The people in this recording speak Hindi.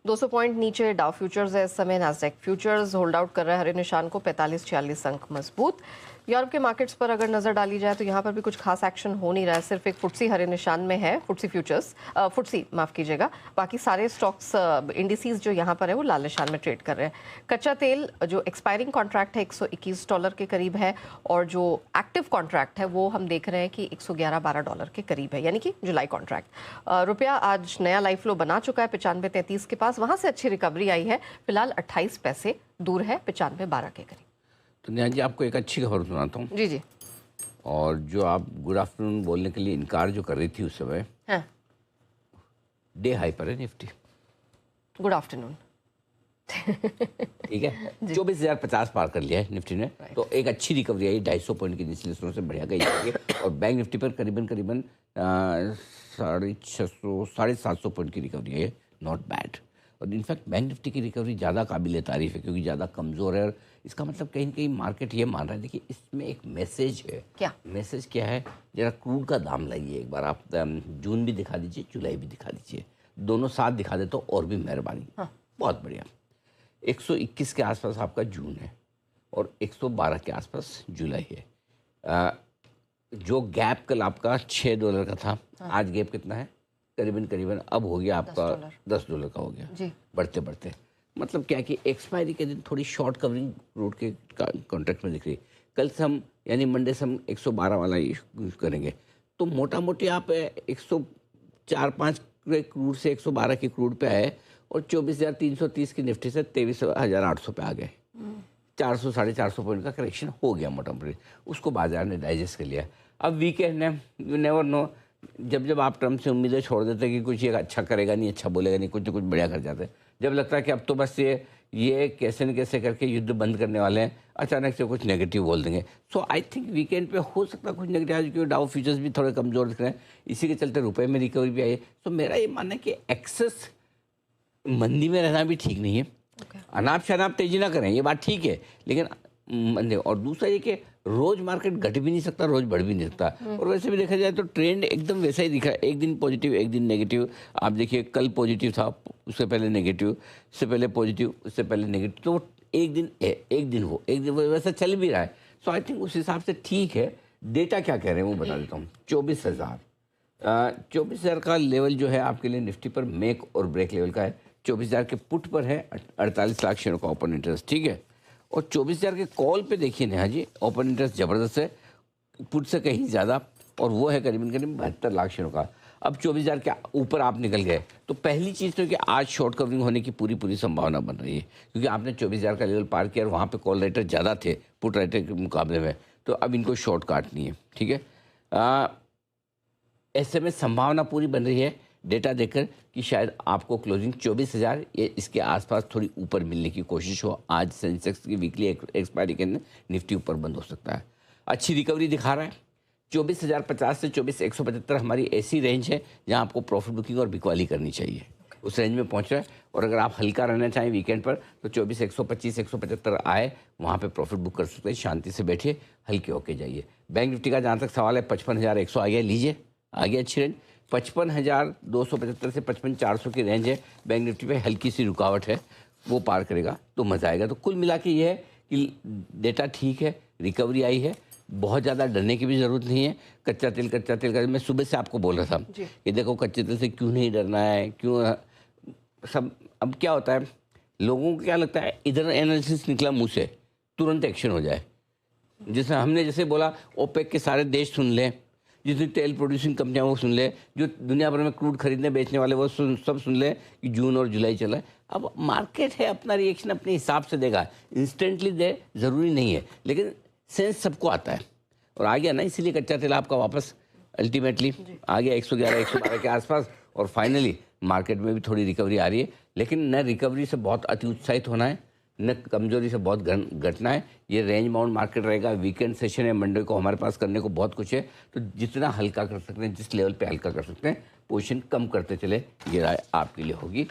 200 पॉइंट नीचे डाउ फ्यूचर्स है इस समय। नास्डैक फ्यूचर्स होल्ड आउट कर रहा है हरे निशान को, 45-46 अंक मजबूत। यूरोप के मार्केट्स पर अगर नजर डाली जाए तो यहाँ पर भी कुछ खास एक्शन हो नहीं रहा है, सिर्फ एक फुटसी हरे निशान में है, फुटसी फ्यूचर्स, फुटसी माफ कीजिएगा। बाकी सारे स्टॉक्स इंडिसीज जो यहाँ पर है वो लाल निशान में ट्रेड कर रहे हैं। कच्चा तेल जो एक्सपायरिंग कॉन्ट्रैक्ट है $121 के करीब है, और जो एक्टिव कॉन्ट्रैक्ट है वो हम देख रहे हैं कि $111-12 के करीब है, यानी कि जुलाई कॉन्ट्रैक्ट। रुपया आज नया लाइफ लो बना चुका है 95.33 के पास, वहां से अच्छी रिकवरी आई है, फिलहाल 28 पैसे दूर है 95.12 के करीब। तो नेहा जी, आपको एक अच्छी खबर सुनाता हूँ। जी जी। और जो आप गुड आफ्टरनून बोलने के लिए इनकार जो कर रही थी उस समय, हाँ, डे हाई पर है निफ्टी। Good afternoon. ठीक है, 24,050 पार कर लिया है निफ्टी ने, तो एक अच्छी रिकवरी आई, 250 पॉइंट की निचले स्तरों से बढ़िया गई है। और बैंक निफ्टी पर करीबन 650-750 पॉइंट की रिकवरी है, नॉट बैड। और इनफैक्ट बैंक निफ्टी की रिकवरी ज़्यादा काबिल तारीफ है, क्योंकि ज़्यादा कमज़ोर है। और इसका मतलब कहीं ना कहीं मार्केट ये मान रहा है। देखिए, इसमें एक मैसेज है। क्या मैसेज क्या है? जरा क्रूड का दाम लाइए एक बार आप, जून भी दिखा दीजिए, जुलाई भी दिखा दीजिए, दोनों साथ दिखा दे तो और भी मेहरबानी। हाँ। बहुत बढ़िया। 121 के आसपास आपका जून है और 112 के आसपास जुलाई है। जो गैप कल आपका $6 का था, आज गैप कितना है? करीबन अब हो गया आपका $10 का हो गया जी। बढ़ते बढ़ते। मतलब क्या कि एक्सपायरी के दिन थोड़ी शॉर्ट कवरिंग रोड के कॉन्ट्रैक्ट में दिख रही है। कल से हम यानी मंडे से हम 112 वाला यूज करेंगे, तो मोटा मोटी आप 104-5 के क्रूड से 112 की क्रूड पे आए और 24,330 की निफ्टी से 23,800 पे आ गए। 400-450 पॉइंट का करेक्शन हो गया मोटा मोटी, उसको बाजार ने डाइजेस्ट कर लिया। अब वीकेंड है, यू नेवर नो, जब आप ट्रम्प से उम्मीदें छोड़ देते हैं कि कुछ ये अच्छा करेगा नहीं, अच्छा बोलेगा नहीं, कुछ ना कुछ बढ़िया कर जाते हैं। जब लगता है कि अब तो बस ये कैसे न कैसे करके युद्ध बंद करने वाले हैं, अचानक से कुछ नेगेटिव बोल देंगे। सो आई थिंक वीकेंड पे हो सकता है कुछ नेगेटिव, आज क्योंकि डाउ फ्यूचर्स भी थोड़े कमज़ोर दिख रहे हैं, इसी के चलते रुपए में रिकवरी भी आई है। तो मेरा ये मानना है कि एक्सेस मंदी में रहना भी ठीक नहीं है। अनाप शनाप तेजी ना करें, ये बात ठीक है, लेकिन मंदी। और दूसरा ये कि रोज मार्केट घट भी नहीं सकता, रोज बढ़ भी नहीं सकता। और वैसे भी देखा जाए तो ट्रेंड एकदम वैसा ही दिखा है, एक दिन पॉजिटिव एक दिन नेगेटिव। आप देखिए, कल पॉजिटिव था, उससे पहले नेगेटिव, उससे पहले पॉजिटिव, उससे पहले नेगेटिव, तो एक दिन वो वैसा चल भी रहा है। सो आई थिंक उस हिसाब से ठीक है। डेटा क्या कह रहे हैं वो बता देता हूँ। 24,000 का लेवल जो है आपके लिए निफ्टी पर मेक और ब्रेक लेवल का है। 24,000 के पुट पर है 48 लाख शेयरों का ओपन इंटरेस्ट, ठीक है। और 24,000 के कॉल पे देखिए नेहा जी, ओपन इंटरेस्ट ज़बरदस्त है, पुट से कहीं ज़्यादा, और वो है करीबन 72 लाख शेयरों का। अब 24,000 के ऊपर आप निकल गए तो पहली चीज़ तो कि आज शॉर्ट कवरिंग होने की पूरी संभावना बन रही है, क्योंकि आपने 24,000 का लेवल पार किया और वहाँ पे कॉल राइटर ज़्यादा थे पुट राइटर के मुकाबले में, तो अब इनको शॉर्ट काटनी है, ठीक है। ऐसे में संभावना पूरी बन रही है डेटा देखकर कि शायद आपको क्लोजिंग 24,000 ये इसके आसपास थोड़ी ऊपर मिलने की कोशिश हो। आज सेंसेक्स की वीकली एक्सपायरी के निफ्टी ऊपर बंद हो सकता है। अच्छी रिकवरी दिखा रहा है। 24,050 से 24,175 हमारी ऐसी रेंज है जहां आपको प्रॉफिट बुकिंग और बिकवाली करनी चाहिए, उस रेंज में पहुंच रहा है। और अगर आप हल्का रहना चाहें वीकेंड पर तो 24,125-175 आए, वहाँ पे प्रॉफिट बुक कर सकते हैं। शांति से बैठिए, हल्के होके जाइए। बैंक निफ्टी का जहाँ तक सवाल है, 55,100 आ गया, लीजिए, आ गया अच्छी रेंज। 55,275 से 55,400 की रेंज है बैंक निफ्टी पे, हल्की सी रुकावट है, वो पार करेगा तो मज़ा आएगा। तो कुल मिला के ये है कि डेटा ठीक है, रिकवरी आई है, बहुत ज़्यादा डरने की भी ज़रूरत नहीं है। कच्चा तेल का मैं सुबह से आपको बोल रहा था कि देखो कच्चे तेल से क्यों नहीं डरना है, क्यों सब। अब क्या होता है, लोगों को क्या लगता है, इधर एनालिसिस निकला मुँह से तुरंत एक्शन हो जाए। जैसे बोला ओपेक के सारे देश सुन लें, जितनी तेल प्रोड्यूसिंग कंपनियां वो सुन ले, जो दुनिया भर में क्रूड खरीदने बेचने वाले वो सब सुन ले कि जून और जुलाई चला है। अब मार्केट है, अपना रिएक्शन अपने हिसाब से देगा, इंस्टेंटली दे ज़रूरी नहीं है, लेकिन सेंस सबको आता है। और आ गया ना, इसीलिए कच्चा तेल आपका वापस अल्टीमेटली आ गया 111-112 के आसपास। और फाइनली मार्केट में भी थोड़ी रिकवरी आ रही है, लेकिन न रिकवरी से बहुत अति उत्साहित होना है, न कमजोरी से बहुत घटना है। ये रेंज बाउंड मार्केट रहेगा। वीकेंड सेशन है, मंडे को हमारे पास करने को बहुत कुछ है, तो जितना हल्का कर सकते हैं, जिस लेवल पे हल्का कर सकते हैं, पोजीशन कम करते चले, ये राय आपके लिए होगी।